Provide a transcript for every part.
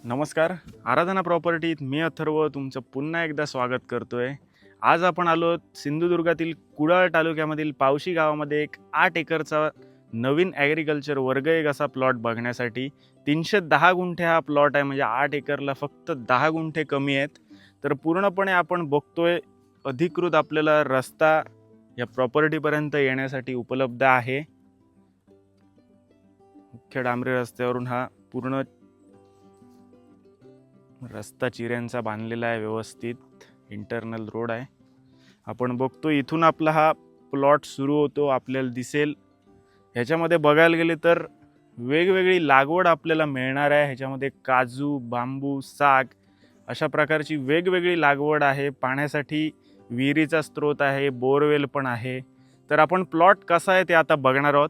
नमस्कार. आराधना प्रॉपर्टीत मी अथर्व तुमचं पुन्हा एकदा स्वागत करतोय. आज आपण आलो सिंधुदुर्गातील कुडाळ तालुक्यामधील पावशी गावामध्ये एक 8 एकरचा नवीन ॲग्रिकल्चर वर्ग 1 असा प्लॉट बघण्यासाठी. 310 गुंठे हा प्लॉट आहे, म्हणजे 8 एकरला फक्त 10 गुंठे कमी आहेत. तर पूर्णपणे आपण बघतोय अधिकृत आपल्याला रस्ता या प्रॉपर्टीपर्यंत येण्यासाठी उपलब्ध आहे. मुख्य डांबरी रस्त्यावरून हा पूर्ण रस्ता चिऱ्यांचा बांधलेला आहे, व्यवस्थित इंटरनल रोड आहे. आपण बघतो इथून आपला हा प्लॉट सुरू होतो. आपल्याला दिसेल ह्याच्यामध्ये बघायला गेले तर वेगवेगळी लागवड आपल्याला मिळणार आहे. ह्याच्यामध्ये काजू, बांबू, साग अशा प्रकारची वेगवेगळी लागवड आहे. पाण्यासाठी विहिरीचा स्रोत आहे, बोरवेल पण आहे. तर आपण प्लॉट कसा आहे ते आता बघणार आहोत.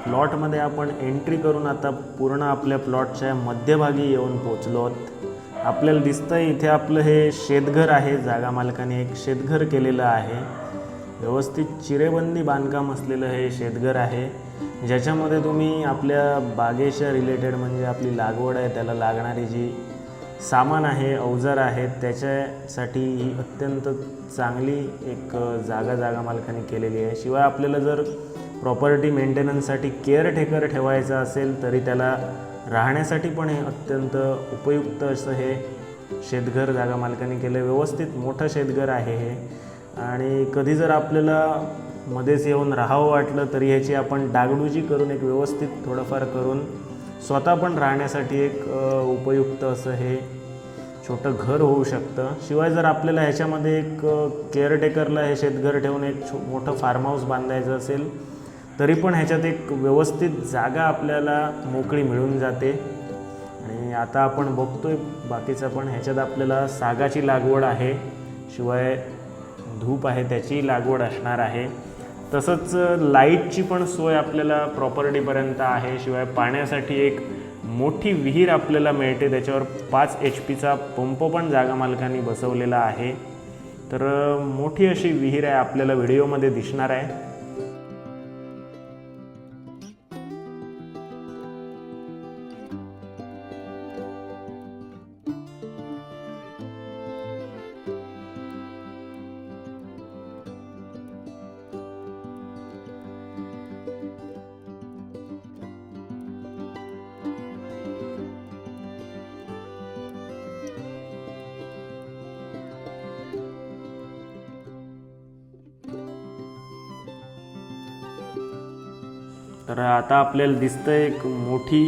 प्लॉटमध्ये आपण एंट्री करून आता पूर्ण आपल्या प्लॉटच्या मध्यभागी येऊन पोचलो आहोत. आपल्याला दिसतंय इथे आपलं हे शेतघर आहे. जागा मालकाने एक शेतघर केलेलं आहे. व्यवस्थित चिरेबंदी बांधकाम असलेलं हे शेतघर आहे, ज्याच्यामध्ये तुम्ही आपल्या बागेच्या रिलेटेड म्हणजे आपली लागवड आहे त्याला लागणारी जी सामान आहे, अवजार आहेत, त्याच्यासाठी ही अत्यंत चांगली एक जागा मालकाने केलेली आहे. शिवाय आपल्याला जर प्रॉपर्टी मेंटेनन्ससाठी केअरटेकर ठेवायचा असेल तरी त्याला राहण्यासाठी पण हे अत्यंत उपयुक्त असं हे शेतघर जागा मालकाने केलं. व्यवस्थित मोठं शेतघर आहे हे. आणि कधी जर आपल्याला मध्येच येऊन राहावं वाटलं तरी ह्याची आपण डागडुजी करून एक व्यवस्थित थोडंफार करून स्वतः पण राहण्यासाठी एक उपयुक्त असं हे छोटं घर होऊ शकतं. शिवाय जर आपल्याला ह्याच्यामध्ये एक केअरटेकरला हे शेतघर ठेवून एक मोठं फार्म हाऊस बांधायचं असेल तरी पण ह्याच्यात एक व्यवस्थित जागा आपल्याला मोकळी मिळून जाते. आणि आता आपण बघतोय बाकीचं पण ह्याच्यात आपल्याला सागाची लागवड आहे, शिवाय धूप आहे त्याची लागवड असणार आहे. तसंच लाईटची पण सोय आपल्याला प्रॉपर्टीपर्यंत आहे. शिवाय पाण्यासाठी एक मोठी विहीर आपल्याला मिळते, त्याच्यावर 5 HP पंप पण जागा मालकांनी बसवलेला आहे. तर मोठी अशी विहीर आहे, आपल्याला व्हिडिओमध्ये दिसणार आहे. तर आता आपल्याला दिसतंय एक मोठी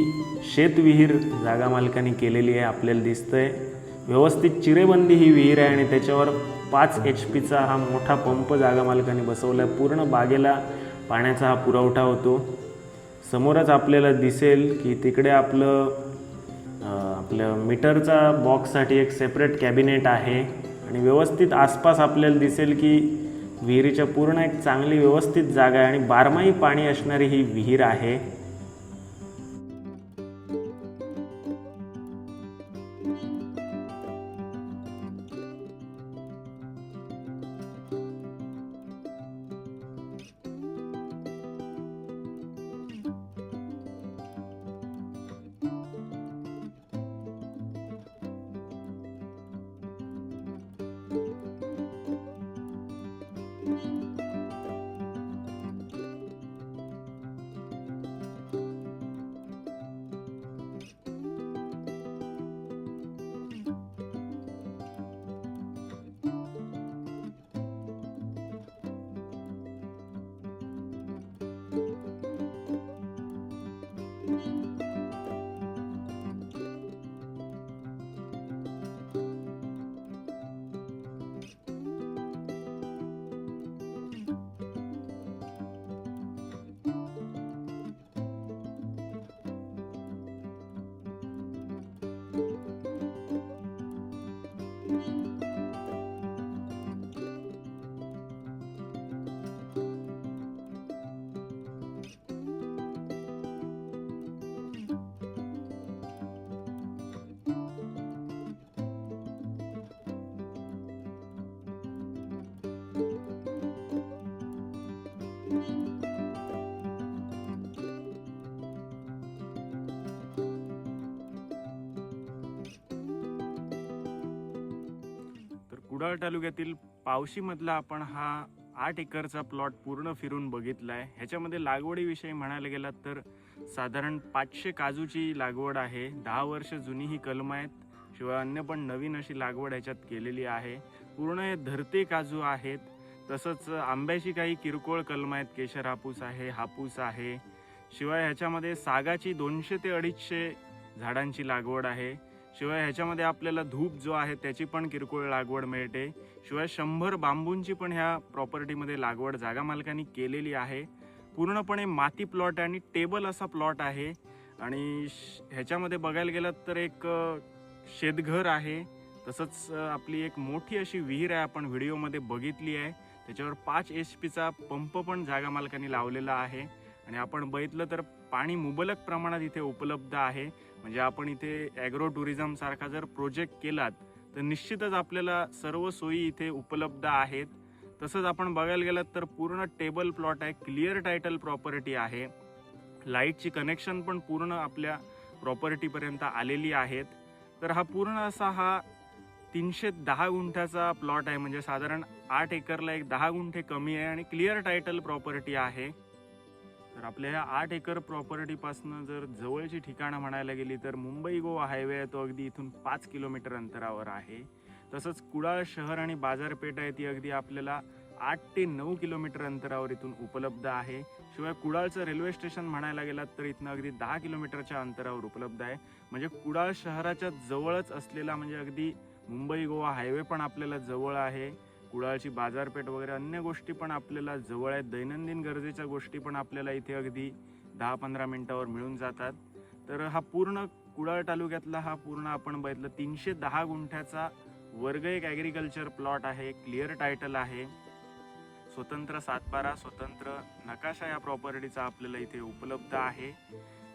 शेतविहीर जागा मालकांनी केलेली आहे. आपल्याला दिसतंय व्यवस्थित चिरेबंदी ही विहीर आहे आणि त्याच्यावर 5 HP हा मोठा पंप जागा मालकांनी बसवला आहे. पूर्ण बागेला पाण्याचा हा पुरवठा होतो. समोरच आपल्याला दिसेल की तिकडे आपलं मीटरचा बॉक्ससाठी एक सेपरेट कॅबिनेट आहे. आणि व्यवस्थित आसपास आपल्याला दिसेल की विहिरीच्या पूर्ण एक चांगली व्यवस्थित जागा आहे आणि बारमाही पाणी असणारी ही विहीर आहे. तर कुडाळ तालुक्यातील पावशीमधला आपण हा 8 एकरचा प्लॉट पूर्ण फिरून बघितला आहे. ह्याच्यामध्ये लागवडीविषयी म्हणायला गेलात तर साधारण 500 काजूची लागवड आहे. 10 वर्ष जुनी ही कलमं आहेत. शिवाय अन्य पण नवीन अशी लागवड ह्याच्यात केलेली आहे. पूर्ण हे धरते काजू आहेत. तसंच आंब्याची काही किरकोळ कलमं आहेत. केशर हापूस आहे. शिवाय ह्याच्यामध्ये सागाची 200 ते 250 झाडांची लागवड आहे. शिवाय ह्याच्यामध्ये आपल्याला धूप जो आहे त्याची पण किरकोळ लागवड मिळते. शिवाय 100 बांबूंची पण ह्या प्रॉपर्टीमध्ये लागवड जागा मालकांनी केलेली आहे. पूर्णपणे माती प्लॉट आणि टेबल असा प्लॉट आहे. आणि ह्याच्यामध्ये बघायला गेलं तर एक शेतघर आहे. तसंच आपली एक मोठी अशी विहीर आहे, आपण व्हिडिओमध्ये बघितली आहे. त्याच्यावर 5 HP पंप पण जागा मालकांनी लावलेला आहे. आणि आपण बघितलं तर पाणी मुबलक प्रमाणात इथे उपलब्ध आहे. म्हणजे आपण इथे ॲग्रो टुरिझम सारखा जर प्रोजेक्ट केलात तर निश्चितच आपल्याला सर्व सोयी इथे उपलब्ध आहेत. तसंच आपण बघायला गेलात तर पूर्ण टेबल प्लॉट आहे. क्लिअर टायटल प्रॉपर्टी आहे. लाईटची कनेक्शन पण पूर्ण आपल्या प्रॉपर्टीपर्यंत आलेली आहेत. तर हा पूर्ण असा हा 310 गुंठ्याचा प्लॉट आहे. म्हणजे साधारण 8 एकरला एक 10 गुंठे कमी आहे आणि क्लिअर टायटल प्रॉपर्टी आहे. तर आपल्या ह्या 8 एकर प्रॉपर्टीपासून जर जवळची ठिकाणं म्हणायला गेली तर मुंबई गोवा हायवे आहे, तो अगदी इथून 5 किलोमीटर अंतरावर आहे. तसंच कुडाळ शहर आणि बाजारपेठ आहे ती अगदी आपल्याला 8 ते 9 किलोमीटर अंतरावर इथून उपलब्ध आहे. शिवाय कुडाळचं रेल्वे स्टेशन म्हणायला गेलात तर इथनं अगदी 10 किलोमीटरच्या अंतरावर उपलब्ध आहे. म्हणजे कुडाळ शहराच्या जवळच असलेला म्हणजे अगदी मुंबई गोवा हायवे पण आपल्याला जवळ आहे. कुडाळची बाजारपेठ वगैरे अन्य गोष्टी पण आपल्याला जवळ आहेत. दैनंदिन गरजेच्या गोष्टी पण आपल्याला इथे अगदी 10-15 मिनिटावर मिळून जातात. तर हा पूर्ण कुडाळ तालुक्यातला हा पूर्ण आपण बघितलं 310 गुंठ्याचा वर्ग एक ॲग्रिकल्चर प्लॉट आहे. क्लिअर टायटल आहे. स्वतंत्र सातबारा, स्वतंत्र नकाशा या प्रॉपर्टीचा आपल्याला इथे उपलब्ध आहे.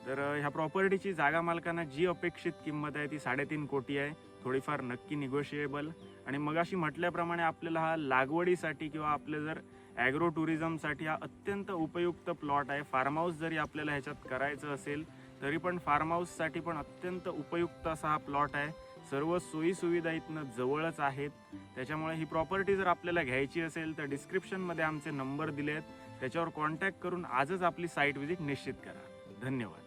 तर ह्या प्रॉपर्टीची जागा मालकांना जी अपेक्षित किंमत आहे ती 3.5 कोटी आहे. थोडीफार नक्की निगोशिएबल. आणि मगाशी म्हटल्याप्रमाणे आपल्याला हा लागवडीसाठी किंवा आपल्या जर ॲग्रो टुरिझमसाठी हा अत्यंत उपयुक्त प्लॉट आहे. फार्म हाऊस जरी आपल्याला ह्याच्यात करायचं असेल तरी पण फार्म हाऊससाठी पण अत्यंत उपयुक्त असा हा प्लॉट आहे. सर्व सोयीसुविधा इथनं जवळच आहेत. त्याच्यामुळे ही प्रॉपर्टी जर आपल्याला घ्यायची असेल तर डिस्क्रिप्शनमध्ये आमचे नंबर दिले आहेत, त्याच्यावर कॉन्टॅक्ट करून आजच आपली साईट व्हिजिट निश्चित करा. धन्यवाद.